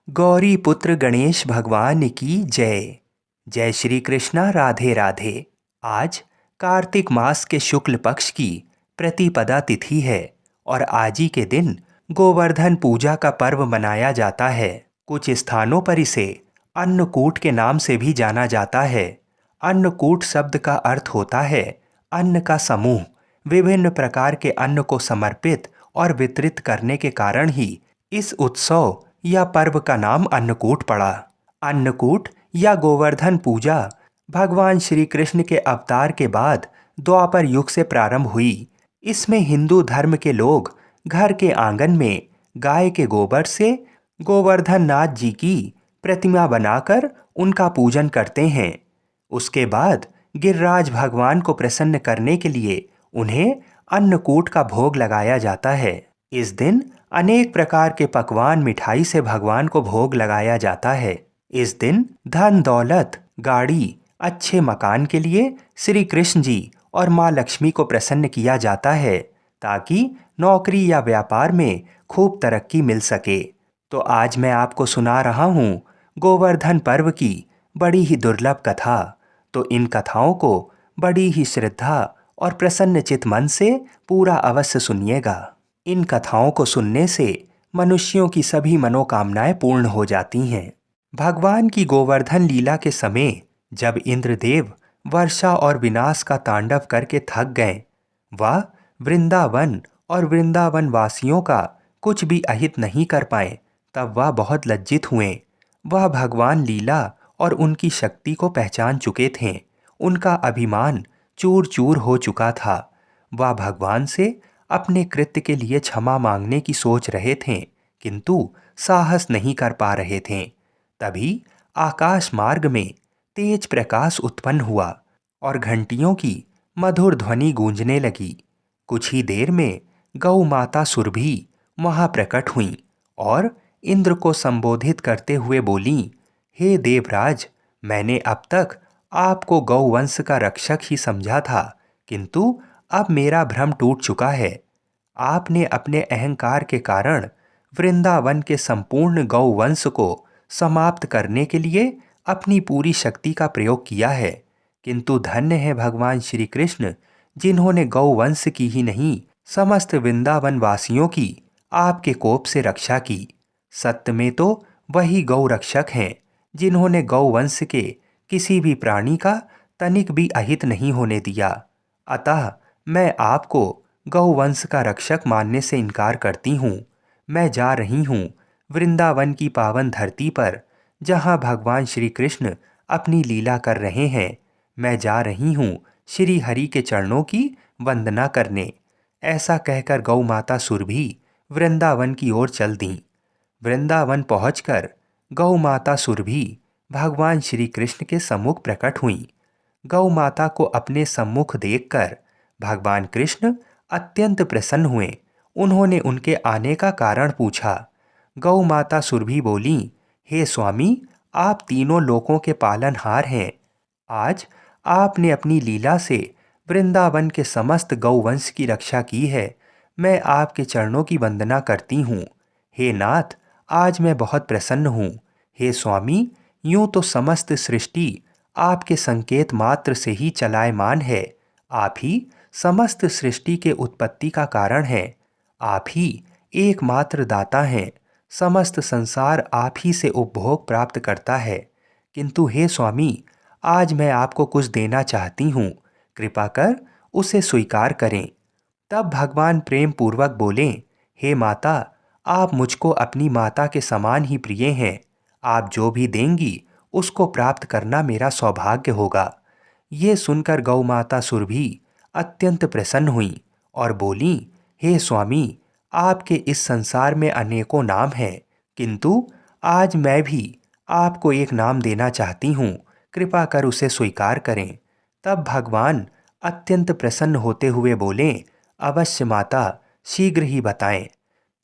गौरी पुत्र गणेश भगवान की जय। जय श्री कृष्णा, राधे राधे। आज कार्तिक मास के शुक्ल पक्ष की प्रतिपदा तिथि है और आज ही के दिन गोवर्धन पूजा का पर्व मनाया जाता है। कुछ स्थानों पर इसे अन्नकूट के नाम से भी जाना जाता है। अन्नकूट शब्द का अर्थ होता है अन्न का समूह। विभिन्न प्रकार के अन्न को समर्पित और वितरित करने के कारण ही इस उत्सव या पर्व का नाम अन्नकूट पड़ा। अन्नकूट या गोवर्धन पूजा भगवान श्री कृष्ण के अवतार के बाद द्वापर युग से प्रारंभ हुई। इसमें हिंदू धर्म के लोग घर के आंगन में गाय के गोबर से गोवर्धन नाथ जी की प्रतिमा बनाकर उनका पूजन करते हैं। उसके बाद गिरिराज भगवान को प्रसन्न करने के लिए उन्हें अन्नकूट का भोग लगाया जाता है। इस दिन अनेक प्रकार के पकवान मिठाई से भगवान को भोग लगाया जाता है। इस दिन धन दौलत गाड़ी अच्छे मकान के लिए श्री कृष्ण जी और माँ लक्ष्मी को प्रसन्न किया जाता है ताकि नौकरी या व्यापार में खूब तरक्की मिल सके। तो आज मैं आपको सुना रहा हूँ गोवर्धन पर्व की बड़ी ही दुर्लभ कथा। तो इन कथाओं को बड़ी ही श्रद्धा और प्रसन्न चित मन से पूरा अवश्य सुनिएगा। इन कथाओं को सुनने से मनुष्यों की सभी मनोकामनाएं पूर्ण हो जाती हैं। भगवान की गोवर्धन लीला के समय जब इंद्रदेव वर्षा और विनाश का तांडव करके थक गए, वह वृंदावन और वृंदावन वासियों का कुछ भी अहित नहीं कर पाए, तब वह बहुत लज्जित हुए। वह भगवान लीला और उनकी शक्ति को पहचान चुके थे। उनका अभिमान चूर चूर हो चुका था। वह भगवान से अपने कृत्य के लिए क्षमा मांगने की सोच रहे थे, किंतु साहस नहीं कर पा रहे थे। तभी आकाश मार्ग में तेज प्रकाश उत्पन्न हुआ और घंटियों की मधुर ध्वनि गूंजने लगी। कुछ ही देर में गौ माता सुरभि वहां प्रकट हुई और इंद्र को संबोधित करते हुए बोली, हे देवराज, मैंने अब तक आपको गौवंश का रक्षक ही समझा था, किंतु अब मेरा भ्रम टूट चुका है। आपने अपने अहंकार के कारण वृंदावन के संपूर्ण गौवंश को समाप्त करने के लिए अपनी पूरी शक्ति का प्रयोग किया है, किंतु धन्य है भगवान श्री कृष्ण जिन्होंने गौवंश की ही नहीं समस्त वृंदावन वासियों की आपके कोप से रक्षा की। सत्य में तो वही गौ रक्षक हैं जिन्होंने गौवंश के किसी भी प्राणी का तनिक भी अहित नहीं होने दिया। अतः मैं आपको गौवंश का रक्षक मानने से इनकार करती हूँ। मैं जा रही हूँ वृंदावन की पावन धरती पर जहाँ भगवान श्री कृष्ण अपनी लीला कर रहे हैं। मैं जा रही हूँ श्री हरि के चरणों की वंदना करने। ऐसा कहकर गौ माता सुरभि वृंदावन की ओर चल दी। वृंदावन पहुंचकर गौ माता सुरभि भगवान श्री कृष्ण के सम्मुख प्रकट हुई। गौ माता को अपने सम्मुख देखकर भगवान कृष्ण अत्यंत प्रसन्न हुए। उन्होंने उनके आने का कारण पूछा। गौ माता सुरभि बोली, हे स्वामी, आप तीनों लोकों के पालनहार हैं। आज आपने अपनी लीला से वृंदावन के समस्त गौवंश की रक्षा की है। मैं आपके चरणों की वंदना करती हूँ। हे नाथ, आज मैं बहुत प्रसन्न हूँ। हे स्वामी, यूं तो समस्त सृष्टि आपके संकेत मात्र से ही चलायमान है। आप ही समस्त सृष्टि के उत्पत्ति का कारण हैं। आप ही एकमात्र दाता हैं। समस्त संसार आप ही से उपभोग प्राप्त करता है। किंतु हे स्वामी, आज मैं आपको कुछ देना चाहती हूँ, कृपा कर उसे स्वीकार करें। तब भगवान प्रेम पूर्वक बोले, हे माता, आप मुझको अपनी माता के समान ही प्रिय हैं। आप जो भी देंगी उसको प्राप्त करना मेरा सौभाग्य होगा। ये सुनकर गौ माता सुरभि अत्यंत प्रसन्न हुई और बोली, हे स्वामी, आपके इस संसार में अनेकों नाम हैं, किंतु आज मैं भी आपको एक नाम देना चाहती हूँ, कृपा कर उसे स्वीकार करें। तब भगवान अत्यंत प्रसन्न होते हुए बोले, अवश्य माता, शीघ्र ही बताएं।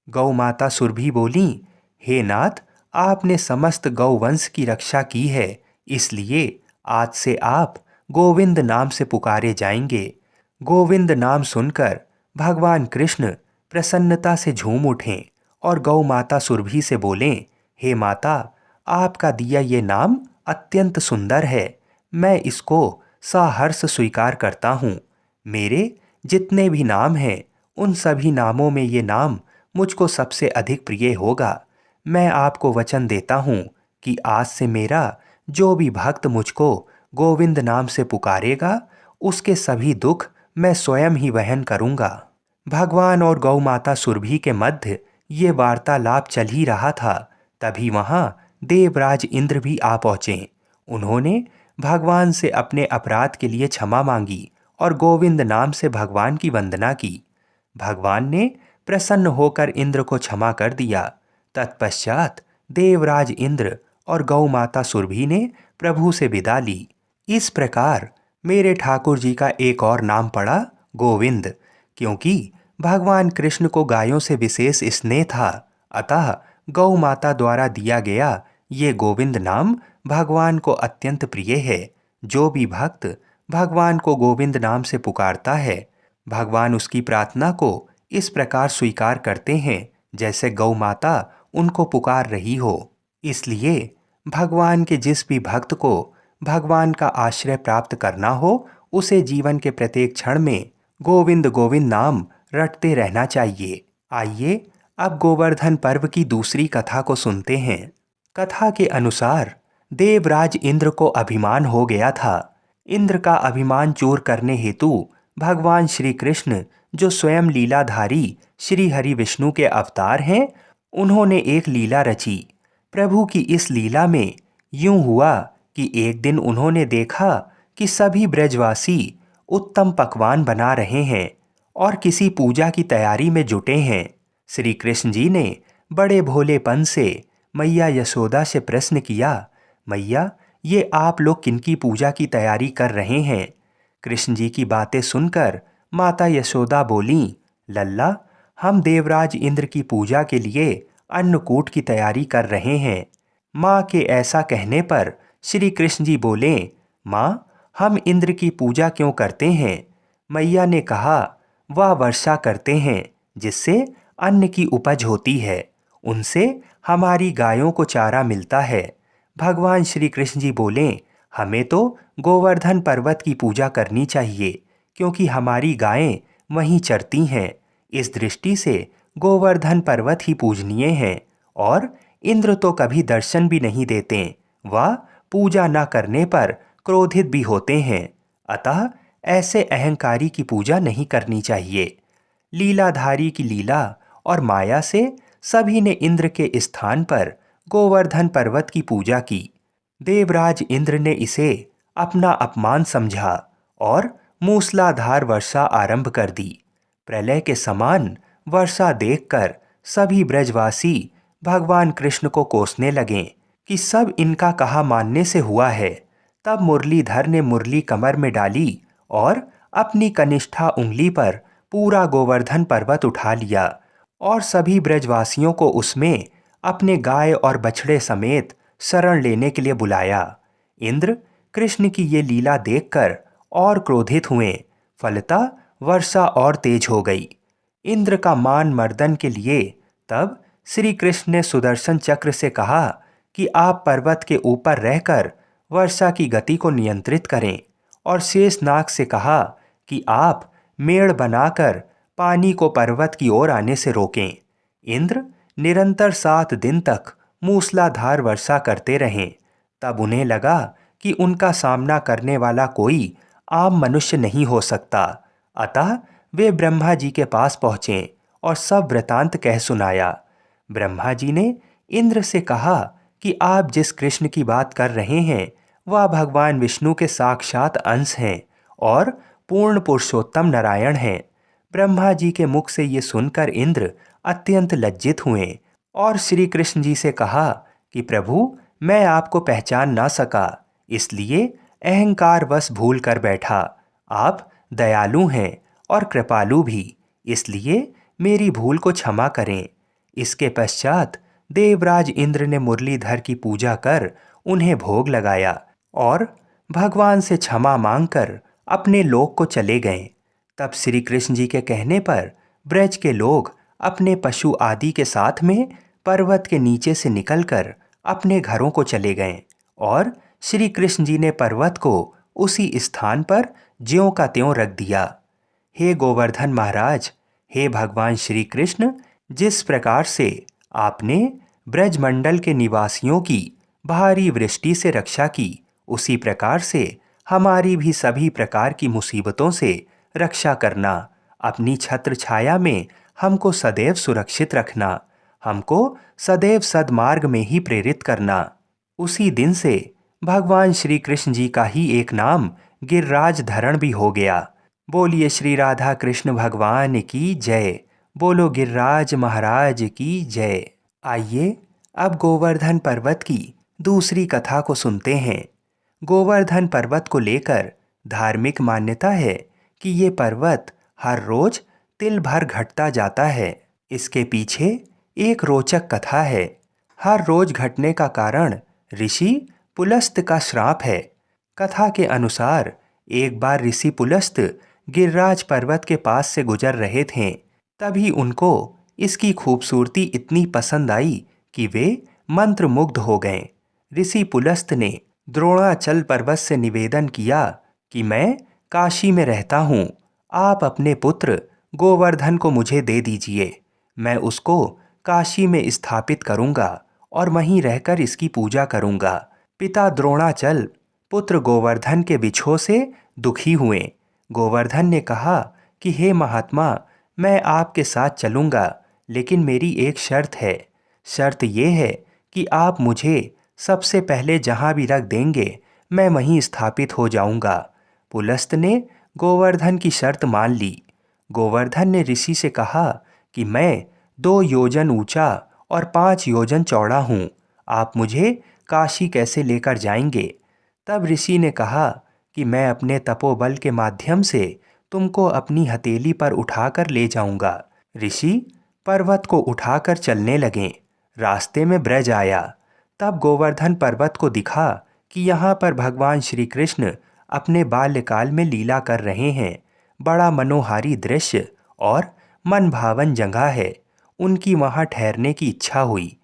गौ माता सुरभि बोली, हे नाथ, आपने समस्त गौवंश की रक्षा की है, इसलिए आज से आप गोविंद नाम से पुकारे जाएंगे। गोविंद नाम सुनकर भगवान कृष्ण प्रसन्नता से झूम उठें और गौ माता सुरभि से बोलें, हे माता, आपका दिया ये नाम अत्यंत सुंदर है। मैं इसको सहर्ष स्वीकार करता हूँ। मेरे जितने भी नाम हैं, उन सभी नामों में ये नाम मुझको सबसे अधिक प्रिय होगा। मैं आपको वचन देता हूँ कि आज से मेरा जो भी भक्त मुझको गोविंद नाम से पुकारेगा, उसके सभी दुख मैं स्वयं ही वहन करूँगा। भगवान और गौ माता सुरभि के मध्य ये वार्तालाप चल ही रहा था। तभी वहाँ देवराज इंद्र भी आ पहुँचे। उन्होंने भगवान से अपने अपराध के लिए क्षमा मांगी और गोविंद नाम से भगवान की वंदना की। भगवान ने प्रसन्न होकर इंद्र को क्षमा कर दिया। तत्पश्चात देवराज इंद्र और गौ माता सुरभि ने प्रभु से विदा ली। इस प्रकार मेरे ठाकुर जी का एक और नाम पड़ा गोविंद, क्योंकि भगवान कृष्ण को गायों से विशेष स्नेह था। अतः गौ माता द्वारा दिया गया ये गोविंद नाम भगवान को अत्यंत प्रिय है। जो भी भक्त भगवान को गोविंद नाम से पुकारता है, भगवान उसकी प्रार्थना को इस प्रकार स्वीकार करते हैं जैसे गौ माता उनको पुकार रही हो। इसलिए भगवान के जिस भी भक्त को भगवान का आश्रय प्राप्त करना हो, उसे जीवन के प्रत्येक क्षण में गोविंद गोविंद नाम रटते रहना चाहिए। आइए अब गोवर्धन पर्व की दूसरी कथा को सुनते हैं। कथा के अनुसार देवराज इंद्र को अभिमान हो गया था। इंद्र का अभिमान चूर करने हेतु भगवान श्री कृष्ण, जो स्वयं लीलाधारी श्री हरि विष्णु के अवतार हैं, उन्होंने एक लीला रची। प्रभु की इस लीला में यूं हुआ कि एक दिन उन्होंने देखा कि सभी ब्रजवासी उत्तम पकवान बना रहे हैं और किसी पूजा की तैयारी में जुटे हैं। श्री कृष्ण जी ने बड़े भोलेपन से मैया यशोदा से प्रश्न किया, मैया, ये आप लोग किनकी पूजा की तैयारी कर रहे हैं? कृष्ण जी की बातें सुनकर माता यशोदा बोलीं, लल्ला, हम देवराज इंद्र की पूजा के लिए अन्नकूट की तैयारी कर रहे हैं। माँ के ऐसा कहने पर श्री कृष्ण जी बोले, माँ, हम इंद्र की पूजा क्यों करते हैं? मैया ने कहा, वह वर्षा करते हैं जिससे अन्न की उपज होती है, उनसे हमारी गायों को चारा मिलता है। भगवान श्री कृष्ण जी बोले, हमें तो गोवर्धन पर्वत की पूजा करनी चाहिए, क्योंकि हमारी गायें वहीं चरती हैं। इस दृष्टि से गोवर्धन पर्वत ही पूजनीय है। और इंद्र तो कभी दर्शन भी नहीं देते, वह पूजा न करने पर क्रोधित भी होते हैं। अतः ऐसे अहंकारी की पूजा नहीं करनी चाहिए। लीलाधारी की लीला और माया से सभी ने इंद्र के स्थान पर गोवर्धन पर्वत की पूजा की। देवराज इंद्र ने इसे अपना अपमान समझा और मूसलाधार वर्षा आरंभ कर दी। प्रलय के समान वर्षा देखकर सभी ब्रजवासी भगवान कृष्ण को कोसने लगे कि सब इनका कहा मानने से हुआ है। तब मुरलीधर ने मुरली कमर में डाली और अपनी कनिष्ठा उंगली पर पूरा गोवर्धन पर्वत उठा लिया और सभी ब्रजवासियों को उसमें अपने गाय और बछड़े समेत शरण लेने के लिए बुलाया। इंद्र कृष्ण की ये लीला देखकर और क्रोधित हुए। फलतः वर्षा और तेज हो गई। इंद्र का मान मर्दन के लिए तब श्री कृष्ण ने सुदर्शन चक्र से कहा कि आप पर्वत के ऊपर रहकर वर्षा की गति को नियंत्रित करें, और शेषनाग से कहा कि आप मेड़ बनाकर पानी को पर्वत की ओर आने से रोकें। इंद्र निरंतर 7 दिन तक मूसलाधार वर्षा करते रहें। तब उन्हें लगा कि उनका सामना करने वाला कोई आम मनुष्य नहीं हो सकता। अतः वे ब्रह्मा जी के पास पहुँचे और सब वृतांत कह सुनाया। ब्रह्मा जी ने इंद्र से कहा कि आप जिस कृष्ण की बात कर रहे हैं, वह भगवान विष्णु के साक्षात अंश हैं और पूर्ण पुरुषोत्तम नारायण हैं। ब्रह्मा जी के मुख से ये सुनकर इंद्र अत्यंत लज्जित हुए और श्री कृष्ण जी से कहा कि प्रभु, मैं आपको पहचान ना सका, इसलिए अहंकारवश भूल कर बैठा। आप दयालु हैं और कृपालु भी, इसलिए मेरी भूल को क्षमा करें। इसके पश्चात देवराज इंद्र ने मुरलीधर की पूजा कर उन्हें भोग लगाया और भगवान से क्षमा मांगकर अपने लोक को चले गए। तब श्री कृष्ण जी के कहने पर ब्रज के लोग अपने पशु आदि के साथ में पर्वत के नीचे से निकलकर अपने घरों को चले गए और श्री कृष्ण जी ने पर्वत को उसी स्थान पर ज्यों का त्यों रख दिया। हे गोवर्धन महाराज, हे भगवान श्री कृष्ण, जिस प्रकार से आपने ब्रजमंडल के निवासियों की भारी वृष्टि से रक्षा की, उसी प्रकार से हमारी भी सभी प्रकार की मुसीबतों से रक्षा करना। अपनी छत्र छाया में हमको सदैव सुरक्षित रखना, हमको सदैव सद्मार्ग में ही प्रेरित करना। उसी दिन से भगवान श्री कृष्ण जी का ही एक नाम गिरिराज धरण भी हो गया। बोलिए श्री राधा कृष्ण भगवान की जय। बोलो गिरिराज महाराज की जय। आइए अब गोवर्धन पर्वत की दूसरी कथा को सुनते हैं। गोवर्धन पर्वत को लेकर धार्मिक मान्यता है कि ये पर्वत हर रोज तिल भर घटता जाता है। इसके पीछे एक रोचक कथा है। हर रोज घटने का कारण ऋषि पुलस्त का श्राप है। कथा के अनुसार एक बार ऋषि पुलस्त गिरिराज पर्वत के पास से गुजर रहे थे। तभी उनको इसकी खूबसूरती इतनी पसंद आई कि वे मंत्रमुग्ध हो गए। ऋषि पुलस्त ने द्रोणाचल पर्वत से निवेदन किया कि मैं काशी में रहता हूँ, आप अपने पुत्र गोवर्धन को मुझे दे दीजिए। मैं उसको काशी में स्थापित करूँगा और वहीं रहकर इसकी पूजा करूँगा। पिता द्रोणाचल पुत्र गोवर्धन के बिछोह से दुखी हुए। गोवर्धन ने कहा कि हे महात्मा, मैं आपके साथ चलूँगा, लेकिन मेरी एक शर्त है। शर्त ये है कि आप मुझे सबसे पहले जहाँ भी रख देंगे मैं वहीं स्थापित हो जाऊँगा। पुलस्त ने गोवर्धन की शर्त मान ली। गोवर्धन ने ऋषि से कहा कि मैं 2 योजन ऊंचा और 5 योजन चौड़ा हूँ, आप मुझे काशी कैसे लेकर जाएंगे? तब ऋषि ने कहा कि मैं अपने तपोबल के माध्यम से तुमको अपनी हथेली पर उठाकर ले जाऊंगा। ऋषि पर्वत को उठाकर चलने लगे। रास्ते में ब्रज आया। तब गोवर्धन पर्वत को दिखा कि यहाँ पर भगवान श्री कृष्ण अपने बाल्यकाल में लीला कर रहे हैं। बड़ा मनोहारी दृश्य और मन भावन जगह है। उनकी वहाँ ठहरने की इच्छा हुई।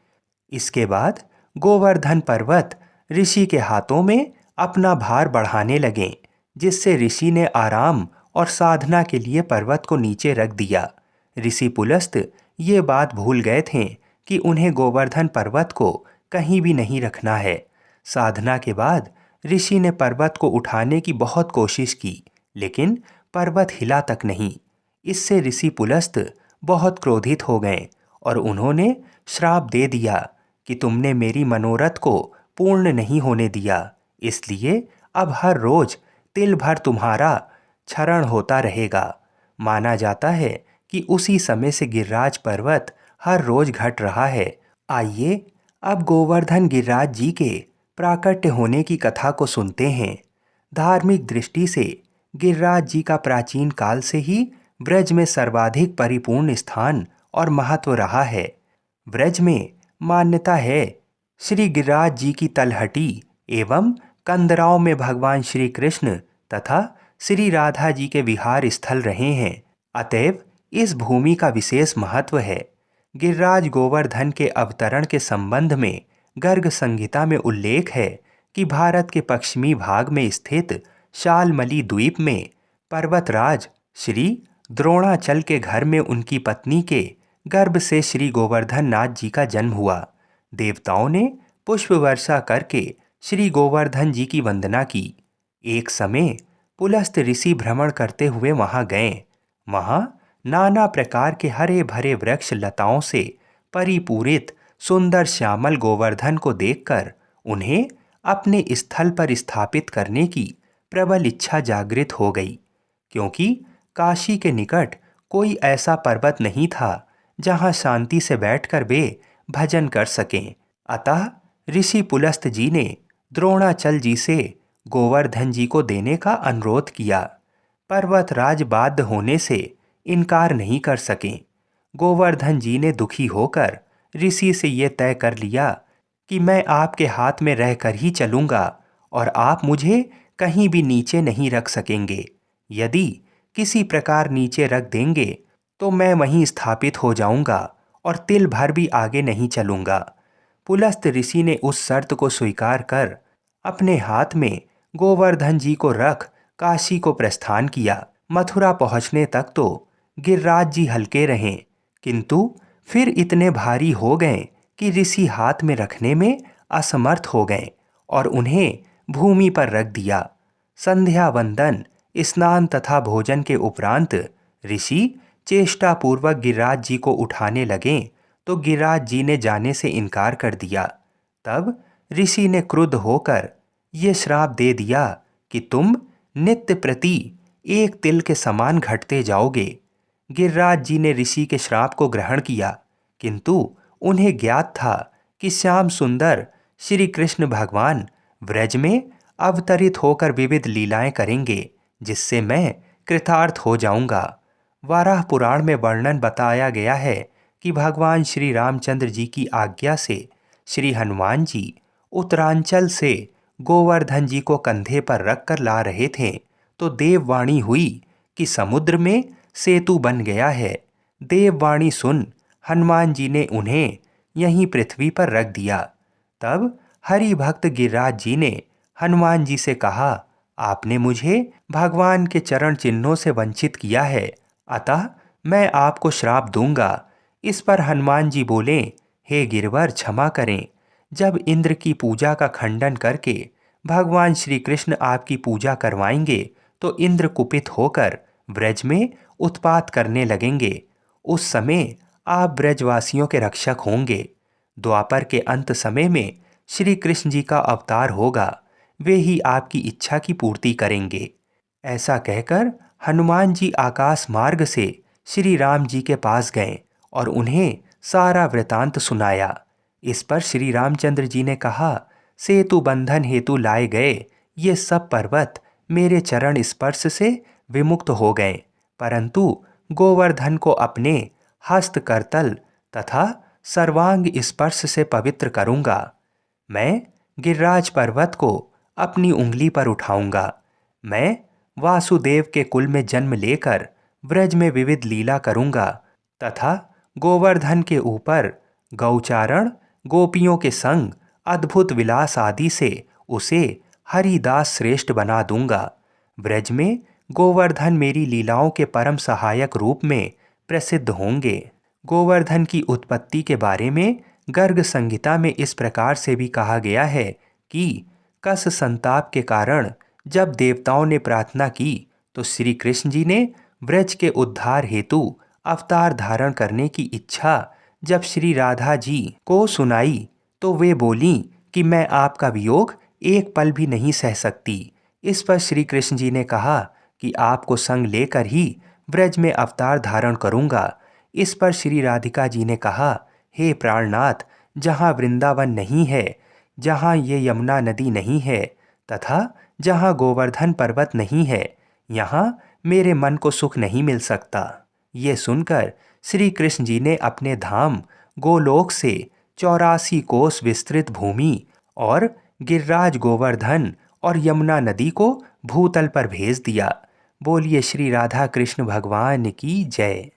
इसके बाद गोवर्धन पर्वत ऋषि के हाथों में अपना भार बढ़ाने लगे, जिससे ऋषि ने आराम और साधना के लिए पर्वत को नीचे रख दिया। ऋषि पुलस्त ये बात भूल गए थे कि उन्हें गोवर्धन पर्वत को कहीं भी नहीं रखना है। साधना के बाद ऋषि ने पर्वत को उठाने की बहुत कोशिश की, लेकिन पर्वत हिला तक नहीं। इससे ऋषि पुलस्त बहुत क्रोधित हो गए और उन्होंने श्राप दे दिया कि तुमने मेरी मनोरथ को पूर्ण नहीं होने दिया, इसलिए अब हर रोज तिल भर तुम्हारा क्षरण होता रहेगा। माना जाता है कि उसी समय से गिरिराज पर्वत हर रोज घट रहा है। आइए अब गोवर्धन गिरिराज जी के प्राकट्य होने की कथा को सुनते हैं। धार्मिक दृष्टि से गिरिराज जी का प्राचीन काल से ही ब्रज में सर्वाधिक परिपूर्ण स्थान और महत्व रहा है। ब्रज में मान्यता है श्री गिरिराज जी की तलहटी एवं कंदराओं में भगवान श्री कृष्ण तथा श्री राधा जी के विहार स्थल रहे हैं। अतएव इस भूमि का विशेष महत्व है। गिरिराज गोवर्धन के अवतरण के संबंध में गर्ग संहिता में उल्लेख है कि भारत के पश्चिमी भाग में स्थित शालमली द्वीप में पर्वतराज श्री द्रोणाचल के घर में उनकी पत्नी के गर्भ से श्री गोवर्धन नाथ जी का जन्म हुआ। देवताओं ने पुष्प वर्षा करके श्री गोवर्धन जी की वंदना की। एक समय पुलस्त ऋषि भ्रमण करते हुए वहां गए। वहां नाना प्रकार के हरे भरे वृक्ष लताओं से परिपूरित सुंदर श्यामल गोवर्धन को देखकर उन्हें अपने स्थल पर स्थापित करने की प्रबल इच्छा जागृत हो गई, क्योंकि काशी के निकट कोई ऐसा पर्वत नहीं था जहां शांति से बैठकर वे भजन कर सकें। अतः ऋषि पुलस्त जी ने द्रोणाचल जी से गोवर्धन जी को देने का अनुरोध किया। पर्वतराज बाध्य होने से इनकार नहीं कर सके। गोवर्धन जी ने दुखी होकर ऋषि से ये तय कर लिया कि मैं आपके हाथ में रहकर ही चलूँगा और आप मुझे कहीं भी नीचे नहीं रख सकेंगे। यदि किसी प्रकार नीचे रख देंगे तो मैं वहीं स्थापित हो जाऊँगा और तिल भर भी आगे नहीं चलूंगा। पुलस्त ऋषि ने उस शर्त को स्वीकार कर अपने हाथ में गोवर्धन जी को रख काशी को प्रस्थान किया। मथुरा पहुंचने तक तो गिरिराज जी हल्के रहे, किंतु फिर इतने भारी हो गए कि ऋषि हाथ में रखने में असमर्थ हो गए और उन्हें भूमि पर रख दिया। संध्या वंदन, स्नान तथा भोजन के उपरांत ऋषि चेष्टापूर्वक गिरिराज जी को उठाने लगे तो गिरिराज जी ने जाने से इनकार कर दिया। तब ऋषि ने क्रुद्ध होकर ये श्राप दे दिया कि तुम नित्य प्रति एक तिल के समान घटते जाओगे। गिरिराज जी ने ऋषि के श्राप को ग्रहण किया, किंतु उन्हें ज्ञात था कि श्याम सुंदर श्री कृष्ण भगवान व्रज में अवतरित होकर विविध लीलाएं करेंगे, जिससे मैं कृतार्थ हो जाऊंगा। वाराह पुराण में वर्णन बताया गया है कि भगवान श्री रामचंद्र जी की आज्ञा से श्री हनुमान जी उत्तरांचल से गोवर्धन जी को कंधे पर रख कर ला रहे थे तो देववाणी हुई कि समुद्र में सेतु बन गया है। देववाणी सुन हनुमान जी ने उन्हें यहीं पृथ्वी पर रख दिया। तब हरि भक्त गिरिराज जी ने हनुमान जी से कहा, आपने मुझे भगवान के चरण चिन्हों से वंचित किया है, अतः मैं आपको श्राप दूंगा। इस पर हनुमान जी बोले, हे गिरवर क्षमा करें। जब इंद्र की पूजा का खंडन करके भगवान श्री कृष्ण आपकी पूजा करवाएंगे तो इंद्र कुपित होकर ब्रज में उत्पात करने लगेंगे। उस समय आप ब्रजवासियों के रक्षक होंगे। द्वापर के अंत समय में श्री कृष्ण जी का अवतार होगा, वे ही आपकी इच्छा की पूर्ति करेंगे। ऐसा कहकर हनुमान जी आकाश मार्ग से श्री राम जी के पास गए और उन्हें सारा वृतांत सुनाया। इस पर श्री रामचंद्र जी ने कहा, सेतु बंधन हेतु लाए गए ये सब पर्वत मेरे चरण स्पर्श से विमुक्त हो गए, परंतु गोवर्धन को अपने हस्त करतल तथा सर्वांग स्पर्श से पवित्र करूंगा। मैं गिरिराज पर्वत को अपनी उंगली पर उठाऊंगा। मैं वासुदेव के कुल में जन्म लेकर ब्रज में विविध लीला करूंगा तथा गोवर्धन के ऊपर गौचारण गोपियों के संग अद्भुत विलास आदि से उसे हरिदास श्रेष्ठ बना दूंगा। ब्रज में गोवर्धन मेरी लीलाओं के परम सहायक रूप में प्रसिद्ध होंगे। गोवर्धन की उत्पत्ति के बारे में गर्ग संहिता में इस प्रकार से भी कहा गया है कि कस संताप के कारण जब देवताओं ने प्रार्थना की तो श्री कृष्ण जी ने ब्रज के उद्धार हेतु अवतार धारण करने की इच्छा जब श्री राधा जी को सुनाई तो वे बोली कि मैं आपका वियोग एक पल भी नहीं सह सकती। इस पर श्री कृष्ण जी ने कहा कि आपको संग लेकर ही ब्रज में अवतार धारण करूंगा। इस पर श्री राधिका जी ने कहा, हे प्राणनाथ, जहाँ वृंदावन नहीं है, जहाँ ये यमुना नदी नहीं है तथा जहाँ गोवर्धन पर्वत नहीं है, यहाँ मेरे मन को सुख नहीं मिल सकता। ये सुनकर श्री कृष्ण जी ने अपने धाम गोलोक से 84 कोस विस्तृत भूमि और गिरिराज गोवर्धन और यमुना नदी को भूतल पर भेज दिया। बोलिए श्री राधा कृष्ण भगवान की जय।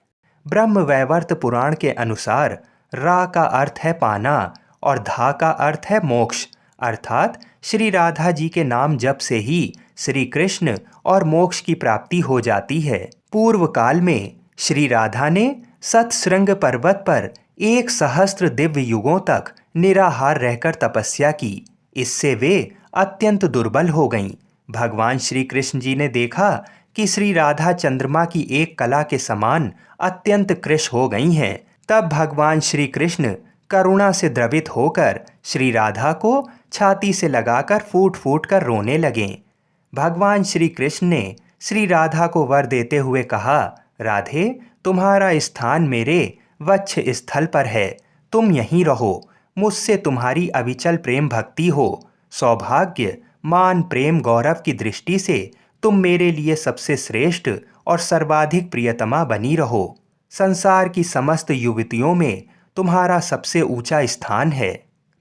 ब्रह्म वैवर्त पुराण के अनुसार रा का अर्थ है पाना और धा का अर्थ है मोक्ष, अर्थात श्री राधा जी के नाम जप से ही श्री कृष्ण और मोक्ष की प्राप्ति हो जाती है। पूर्व काल में श्री राधा ने सतश्रृंग पर्वत पर 1 सहस्त्र दिव्य युगों तक निराहार रहकर तपस्या की। इससे वे अत्यंत दुर्बल हो गईं। भगवान श्री कृष्ण जी ने देखा कि श्री राधा चंद्रमा की एक कला के समान अत्यंत कृश हो गई हैं। तब भगवान श्री कृष्ण करुणा से द्रवित होकर श्री राधा को छाती से लगाकर फूट फूट कर रोने लगे। भगवान श्री कृष्ण ने श्री राधा को वर देते हुए कहा, राधे, तुम्हारा स्थान मेरे वक्ष स्थल पर है, तुम यहीं रहो। मुझसे तुम्हारी अविचल प्रेम भक्ति हो। सौभाग्य, मान, प्रेम, गौरव की दृष्टि से तुम मेरे लिए सबसे श्रेष्ठ और सर्वाधिक प्रियतमा बनी रहो। संसार की समस्त युवतियों में तुम्हारा सबसे ऊंचा स्थान है।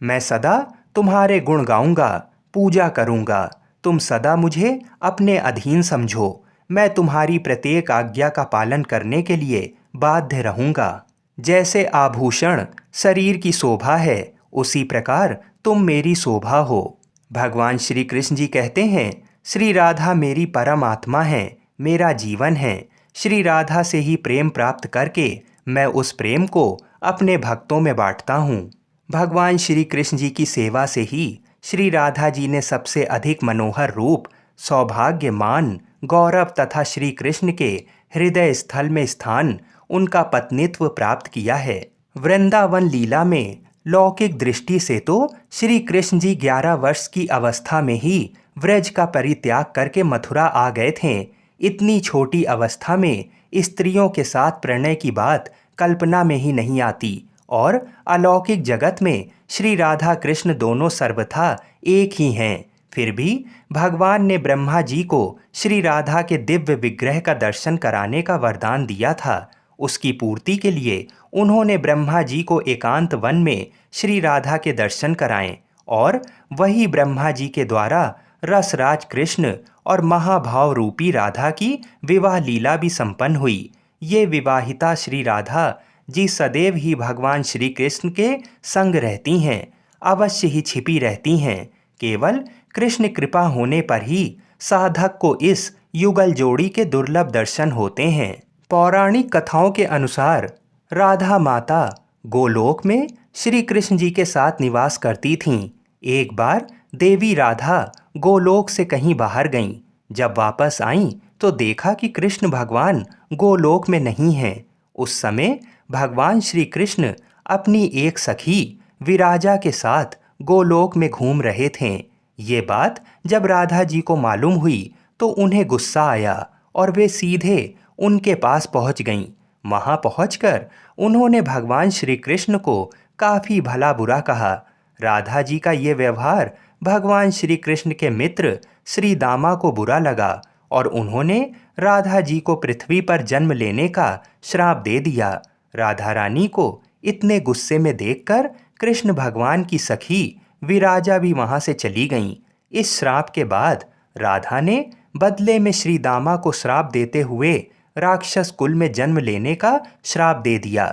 मैं सदा तुम्हारे गुण गाऊंगा, पूजा करूंगा। तुम सदा मुझे अपने अधीन समझो। मैं तुम्हारी प्रत्येक आज्ञा का पालन करने के लिए बाध्य रहूंगा। जैसे आभूषण शरीर की शोभा है, उसी प्रकार तुम मेरी शोभा हो। भगवान श्री कृष्ण जी कहते हैं, श्री राधा मेरी परम आत्मा है, मेरा जीवन है। श्री राधा से ही प्रेम प्राप्त करके मैं उस प्रेम को अपने भक्तों में बांटता हूँ। भगवान श्री कृष्ण जी की सेवा से ही श्री राधा जी ने सबसे अधिक मनोहर रूप, सौभाग्य, मान, गौरव तथा श्री कृष्ण के हृदय स्थल में स्थान, उनका पत्नीत्व प्राप्त किया है। वृंदावन लीला में लौकिक दृष्टि से तो श्री कृष्ण जी 11 वर्ष की अवस्था में ही व्रज का परित्याग करके मथुरा आ गए थे। इतनी छोटी अवस्था में स्त्रियों के साथ प्रणय की बात कल्पना में ही नहीं आती, और अलौकिक जगत में श्री राधा कृष्ण दोनों सर्वथा एक ही हैं। फिर भी भगवान ने ब्रह्मा जी को श्री राधा के दिव्य विग्रह का दर्शन कराने का वरदान दिया था। उसकी पूर्ति के लिए उन्होंने ब्रह्मा जी को एकांत वन में श्री राधा के दर्शन कराएं, और वही ब्रह्मा जी के द्वारा रसराज कृष्ण और महाभाव रूपी राधा की विवाह लीला भी संपन्न हुई। ये विवाहिता श्री राधा जी सदैव ही भगवान श्री कृष्ण के संग रहती हैं, अवश्य ही छिपी रहती हैं। केवल कृष्ण कृपा होने पर ही साधक को इस युगल जोड़ी के दुर्लभ दर्शन होते हैं। पौराणिक कथाओं के अनुसार राधा माता गोलोक में श्री कृष्ण जी के साथ निवास करती थीं। एक बार देवी राधा गोलोक से कहीं बाहर गईं। जब वापस आईं तो देखा कि कृष्ण भगवान गोलोक में नहीं हैं। उस समय भगवान श्री कृष्ण अपनी एक सखी विराजा के साथ गोलोक में घूम रहे थे। ये बात जब राधा जी को मालूम हुई तो उन्हें गुस्सा आया और वे सीधे उनके पास पहुंच गईं। वहां पहुंचकर उन्होंने भगवान श्री कृष्ण को काफी भला बुरा कहा। राधा जी का ये व्यवहार भगवान श्री कृष्ण के मित्र श्री दामा को बुरा लगा और उन्होंने राधा जी को पृथ्वी पर जन्म लेने का श्राप दे दिया। राधा रानी को इतने गुस्से में देखकर कृष्ण भगवान की सखी विराजा भी वहां से चली गईं। इस श्राप के बाद राधा ने बदले में श्री दामा को श्राप देते हुए राक्षस कुल में जन्म लेने का श्राप दे दिया।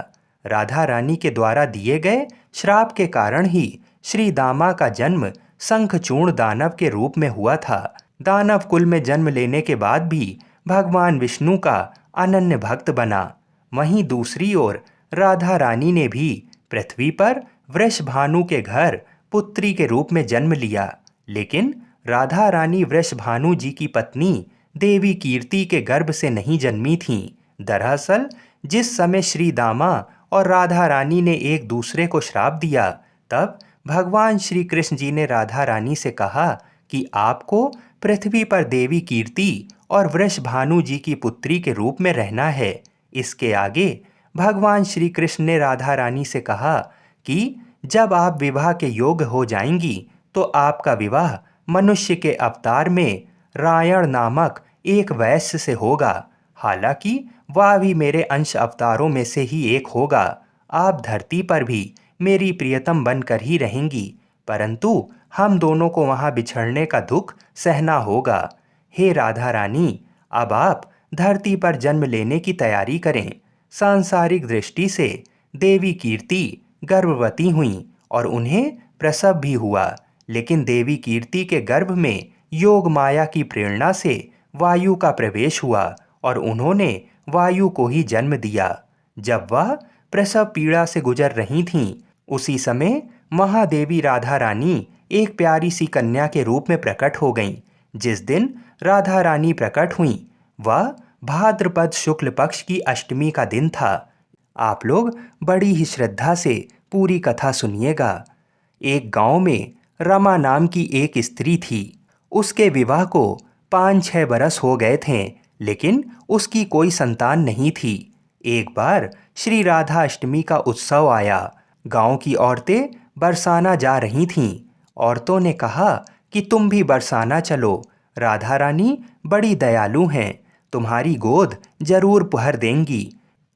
राधा रानी के द्वारा दिए गए श्राप के कारण ही श्री दामा का जन्म शंखचूर्ण दानव के रूप में हुआ था। दानव कुल में जन्म लेने के बाद भी भगवान विष्णु का अनन्य भक्त बना। वहीं दूसरी ओर राधा रानी ने भी पृथ्वी पर वृषभानु के घर पुत्री के रूप में जन्म लिया। लेकिन राधा रानी वृषभानु जी की पत्नी देवी कीर्ति के गर्भ से नहीं जन्मी थीं। दरअसल जिस समय श्री दामा और राधा रानी ने एक दूसरे को श्राप दिया, तब भगवान श्री कृष्ण जी ने राधा रानी से कहा कि आपको पृथ्वी पर देवी कीर्ति और वृषभानु जी की पुत्री के रूप में रहना है। इसके आगे भगवान श्री कृष्ण ने राधा रानी से कहा कि जब आप विवाह के योग्य हो जाएंगी तो आपका विवाह मनुष्य के अवतार में रायण नामक एक वैश्य से होगा। हालांकि वह भी मेरे अंश अवतारों में से ही एक होगा। आप धरती पर भी मेरी प्रियतम बनकर ही रहेंगी, परंतु हम दोनों को वहां बिछड़ने का दुख सहना होगा। हे राधा रानी, अब आप धरती पर जन्म लेने की तैयारी करें। सांसारिक दृष्टि से देवी कीर्ति गर्भवती हुईं और उन्हें प्रसव भी हुआ, लेकिन देवी कीर्ति के गर्भ में योग माया की प्रेरणा से वायु का प्रवेश हुआ और उन्होंने वायु को ही जन्म दिया। जब वह प्रसव पीड़ा से गुजर रही थीं, उसी समय महादेवी राधा रानी एक प्यारी सी कन्या के रूप में प्रकट हो गईं। जिस दिन राधा रानी प्रकट हुईं, वह भाद्रपद शुक्ल पक्ष की अष्टमी का दिन था। आप लोग बड़ी ही श्रद्धा से पूरी कथा सुनिएगा। एक गांव में रमा नाम की एक स्त्री थी। उसके विवाह को 5-6 बरस हो गए थे, लेकिन उसकी कोई संतान नहीं थी। एक बार श्री राधा अष्टमी का उत्सव आया। गांव की औरतें बरसाना जा रही थीं। औरतों ने कहा कि तुम भी बरसाना चलो, राधा रानी बड़ी दयालु हैं, तुम्हारी गोद जरूर भर देंगी।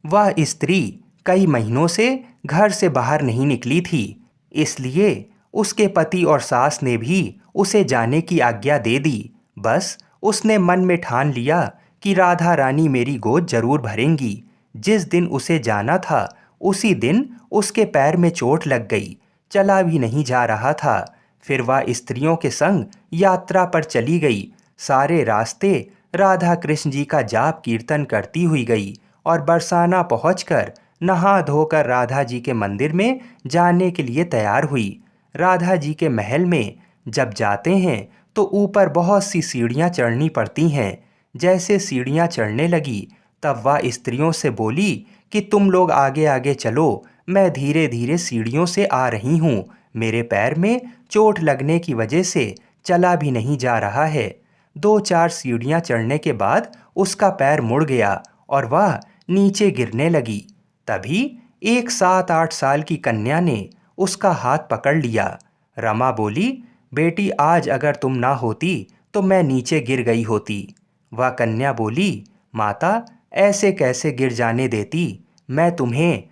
वह स्त्री कई महीनों से घर से बाहर नहीं निकली थी, इसलिए उसके पति और सास ने भी उसे जाने की आज्ञा दे दी। बस उसने मन में ठान लिया कि राधा रानी मेरी गोद जरूर भरेंगी। जिस दिन उसे जाना था उसी दिन उसके पैर में चोट लग गई, चला भी नहीं जा रहा था। फिर वह स्त्रियों के संग यात्रा पर चली गई। सारे रास्ते राधा कृष्ण जी का जाप कीर्तन करती हुई गई और बरसाना पहुंचकर नहा धोकर राधा जी के मंदिर में जाने के लिए तैयार हुई। राधा जी के महल में जब जाते हैं तो ऊपर बहुत सी सीढ़ियाँ चढ़नी पड़ती हैं। जैसे सीढ़ियाँ चढ़ने लगी तब वह स्त्रियों से बोली कि तुम लोग आगे आगे चलो, मैं धीरे धीरे सीढ़ियों से आ रही हूँ। मेरे पैर में चोट लगने की वजह से चला भी नहीं जा रहा है। 2-4 सीढ़ियाँ चढ़ने के बाद उसका पैर मुड़ गया और वह नीचे गिरने लगी। तभी एक 7-8 साल की कन्या ने उसका हाथ पकड़ लिया। रमा बोली, बेटी आज अगर तुम ना होती तो मैं नीचे गिर गई होती। वह कन्या बोली, माता ऐसे कैसे गिर जाने देती मैं तुम्हें।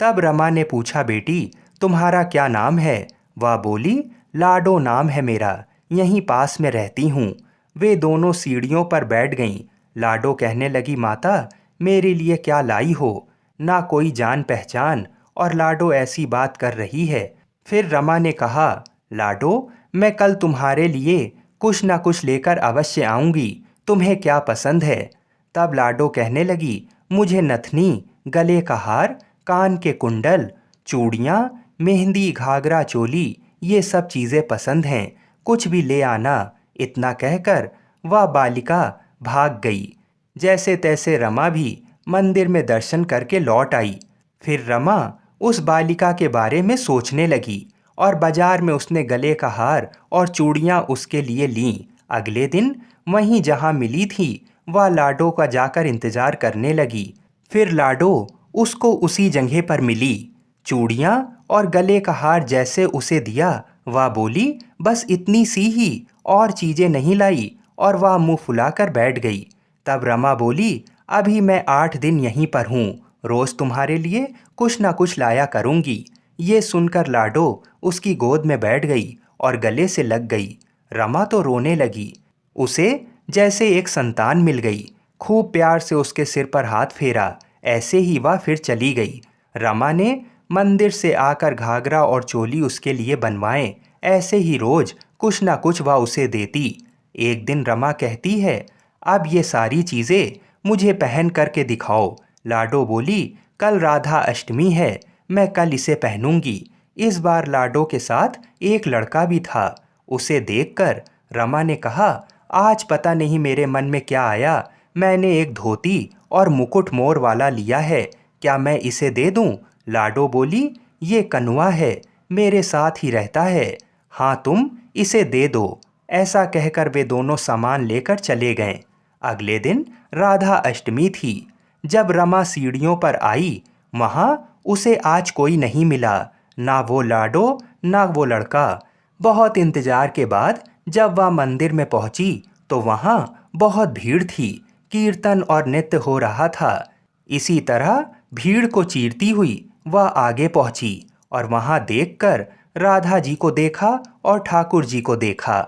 तब रमा ने पूछा, बेटी तुम्हारा क्या नाम है? वह बोली, लाडो नाम है मेरा, यहीं पास में रहती हूँ। वे दोनों सीढ़ियों पर बैठ गईं। लाडो कहने लगी, माता मेरे लिए क्या लाई हो? ना कोई जान पहचान और लाडो ऐसी बात कर रही है। फिर रमा ने कहा, लाडो मैं कल तुम्हारे लिए कुछ ना कुछ लेकर अवश्य आऊंगी, तुम्हें क्या पसंद है? तब लाडो कहने लगी, मुझे नथनी, गले का हार, कान के कुंडल, चूड़ियाँ, मेहंदी, घाघरा, चोली ये सब चीज़ें पसंद हैं, कुछ भी ले आना। इतना कहकर वह बालिका भाग गई। जैसे तैसे रमा भी मंदिर में दर्शन करके लौट आई। फिर रमा उस बालिका के बारे में सोचने लगी और बाजार में उसने गले का हार और चूड़ियाँ उसके लिए लीं। अगले दिन वहीं जहाँ मिली थी वह लाडो का जाकर इंतजार करने लगी। फिर लाडो उसको उसी जगह पर मिली। चूड़ियाँ और गले का हार जैसे उसे दिया, वह बोली, बस इतनी सी ही, और चीज़ें नहीं लाई, और वह मुंह फुलाकर बैठ गई। तब रमा बोली, अभी मैं 8 दिन यहीं पर हूँ, रोज़ तुम्हारे लिए कुछ ना कुछ लाया करूँगी। ये सुनकर लाडो उसकी गोद में बैठ गई और गले से लग गई। रमा तो रोने लगी। उसे जैसे एक संतान मिल गई। खूब प्यार से उसके सिर पर हाथ फेरा। ऐसे ही वह फिर चली गई। रमा ने मंदिर से आकर घाघरा और चोली उसके लिए बनवाए। ऐसे ही रोज कुछ ना कुछ वह उसे देती। एक दिन रमा कहती है, अब ये सारी चीज़ें मुझे पहन करके दिखाओ। लाडो बोली, कल राधा अष्टमी है, मैं कल इसे पहनूंगी। इस बार लाडो के साथ एक लड़का भी था। उसे देखकर रमा ने कहा, आज पता नहीं मेरे मन में क्या आया, मैंने एक धोती और मुकुट मोर वाला लिया है, क्या मैं इसे दे दूं? लाडो बोली, ये कनुआ है, मेरे साथ ही रहता है, हाँ तुम इसे दे दो। ऐसा कहकर वे दोनों सामान लेकर चले गए। अगले दिन राधा अष्टमी थी। जब रमा सीढ़ियों पर आई, वहाँ उसे आज कोई नहीं मिला, ना वो लाडो ना वो लड़का। बहुत इंतजार के बाद जब वह मंदिर में पहुंची तो वहाँ बहुत भीड़ थी। कीर्तन और नृत्य हो रहा था। इसी तरह भीड़ को चीरती हुई वह आगे पहुंची और वहां देखकर राधा जी को देखा और ठाकुर जी को देखा।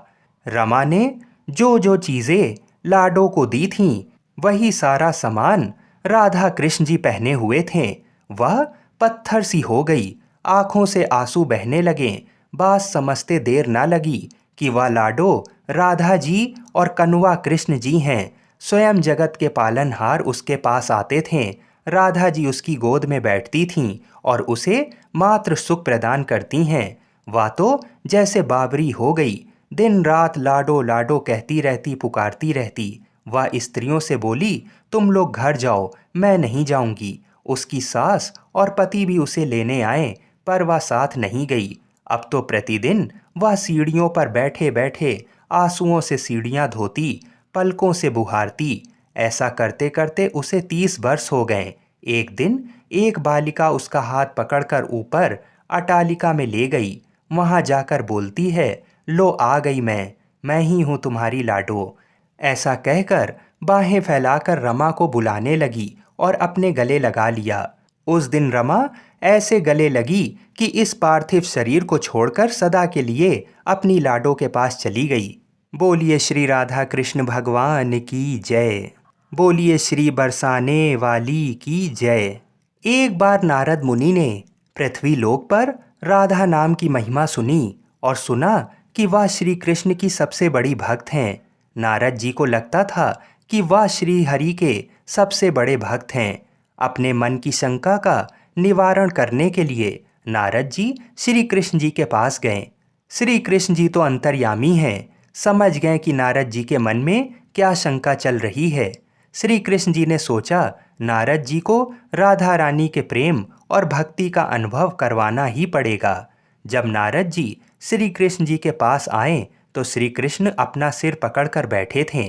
रमा ने जो जो चीजें लाडो को दी थीं, वही सारा सामान राधा कृष्ण जी पहने हुए थे। वह पत्थर सी हो गई, आंखों से आंसू बहने लगे। बात समझते देर ना लगी कि वह लाडो राधा जी और कनुआ कृष्ण जी हैं। स्वयं जगत के पालनहार उसके पास आते थे। राधा जी उसकी गोद में बैठती थीं और उसे मात्र सुख प्रदान करती हैं। वह तो जैसे बावरी हो गई, दिन रात लाडो लाडो कहती रहती, पुकारती रहती। वह स्त्रियों से बोली, तुम लोग घर जाओ, मैं नहीं जाऊंगी। उसकी सास और पति भी उसे लेने आए, पर वह साथ नहीं गई। अब तो प्रतिदिन वह सीढ़ियों पर बैठे बैठे आंसुओं से सीढ़ियाँ धोती, पलकों से बुहारती। ऐसा करते करते उसे 30 वर्ष हो गए। एक दिन एक बालिका उसका हाथ पकड़कर ऊपर अटालिका में ले गई। वहां जाकर बोलती है, लो आ गई मैं ही हूँ तुम्हारी लाडो। ऐसा कहकर बाहें फैलाकर रमा को बुलाने लगी और अपने गले लगा लिया। उस दिन रमा ऐसे गले लगी कि इस पार्थिव शरीर को छोड़कर सदा के लिए अपनी लाडो के पास चली गई। बोलिए श्री राधा कृष्ण भगवान की जय। बोलिए श्री बरसाने वाली की जय। एक बार नारद मुनि ने पृथ्वी लोक पर राधा नाम की महिमा सुनी और सुना कि वह श्री कृष्ण की सबसे बड़ी भक्त हैं। नारद जी को लगता था कि वह श्री हरि के सबसे बड़े भक्त हैं। अपने मन की शंका का निवारण करने के लिए नारद जी श्री कृष्ण जी के पास गए। श्री कृष्ण जी तो अंतर्यामी हैं, समझ गए कि नारद जी के मन में क्या शंका चल रही है। श्री कृष्ण जी ने सोचा नारद जी को राधा रानी के प्रेम और भक्ति का अनुभव करवाना ही पड़ेगा। जब नारद जी श्री कृष्ण जी के पास आए तो श्री कृष्ण अपना सिर पकड़कर बैठे थे।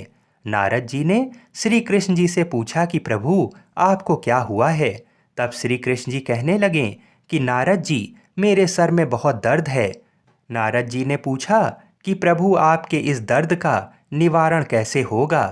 नारद जी ने श्री कृष्ण जी से पूछा कि प्रभु आपको क्या हुआ है। तब श्री कृष्ण जी कहने लगे कि नारद जी मेरे सर में बहुत दर्द है। नारद जी ने पूछा कि प्रभु आपके इस दर्द का निवारण कैसे होगा।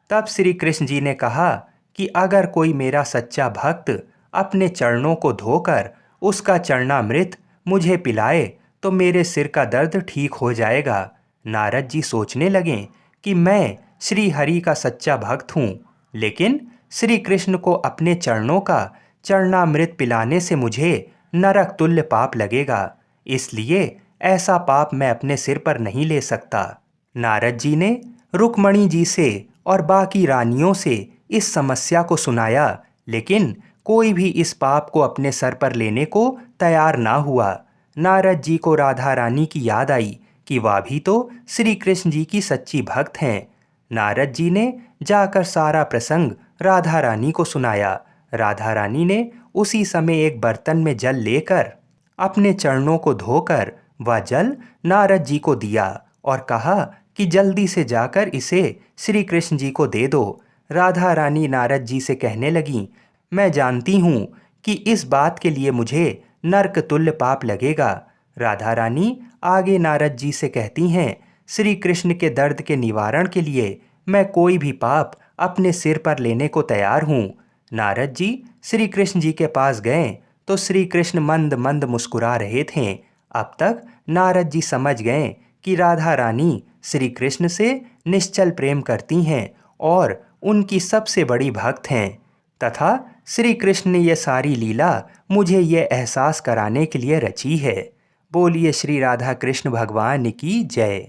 तब श्री कृष्ण जी ने कहा कि अगर कोई मेरा सच्चा भक्त अपने चरणों को धोकर उसका चरणामृत मुझे पिलाए तो मेरे सिर का दर्द ठीक हो जाएगा। नारद जी सोचने लगे कि मैं श्री हरि का सच्चा भक्त हूँ, लेकिन श्री कृष्ण को अपने चरणों का चरणामृत पिलाने से मुझे नरक तुल्य पाप लगेगा, इसलिए ऐसा पाप मैं अपने सिर पर नहीं ले सकता। नारद जी ने रुक्मणी जी से और बाकी रानियों से इस समस्या को सुनाया, लेकिन कोई भी इस पाप को अपने सर पर लेने को तैयार ना हुआ। नारद जी को राधा रानी की याद आई कि वह भी तो श्री कृष्ण जी की सच्ची भक्त हैं। नारद जी ने जाकर सारा प्रसंग राधा रानी को सुनाया। राधा रानी ने उसी समय एक बर्तन में जल लेकर अपने चरणों को धोकर वह जल नारद जी को दिया और कहा कि जल्दी से जाकर इसे श्री कृष्ण जी को दे दो। राधा रानी नारद जी से कहने लगीं, मैं जानती हूँ कि इस बात के लिए मुझे नरक तुल्य पाप लगेगा। राधा रानी आगे नारद जी से कहती हैं, श्री कृष्ण के दर्द के निवारण के लिए मैं कोई भी पाप अपने सिर पर लेने को तैयार हूँ। नारद जी श्री कृष्ण जी के पास गए तो श्री कृष्ण मंद मंद मुस्कुरा रहे थे। अब तक नारद जी समझ गए कि राधा रानी श्री कृष्ण से निश्चल प्रेम करती हैं और उनकी सबसे बड़ी भक्त हैं, तथा श्री कृष्ण ने यह सारी लीला मुझे यह एहसास कराने के लिए रची है। बोलिए श्री राधा कृष्ण भगवान की जय।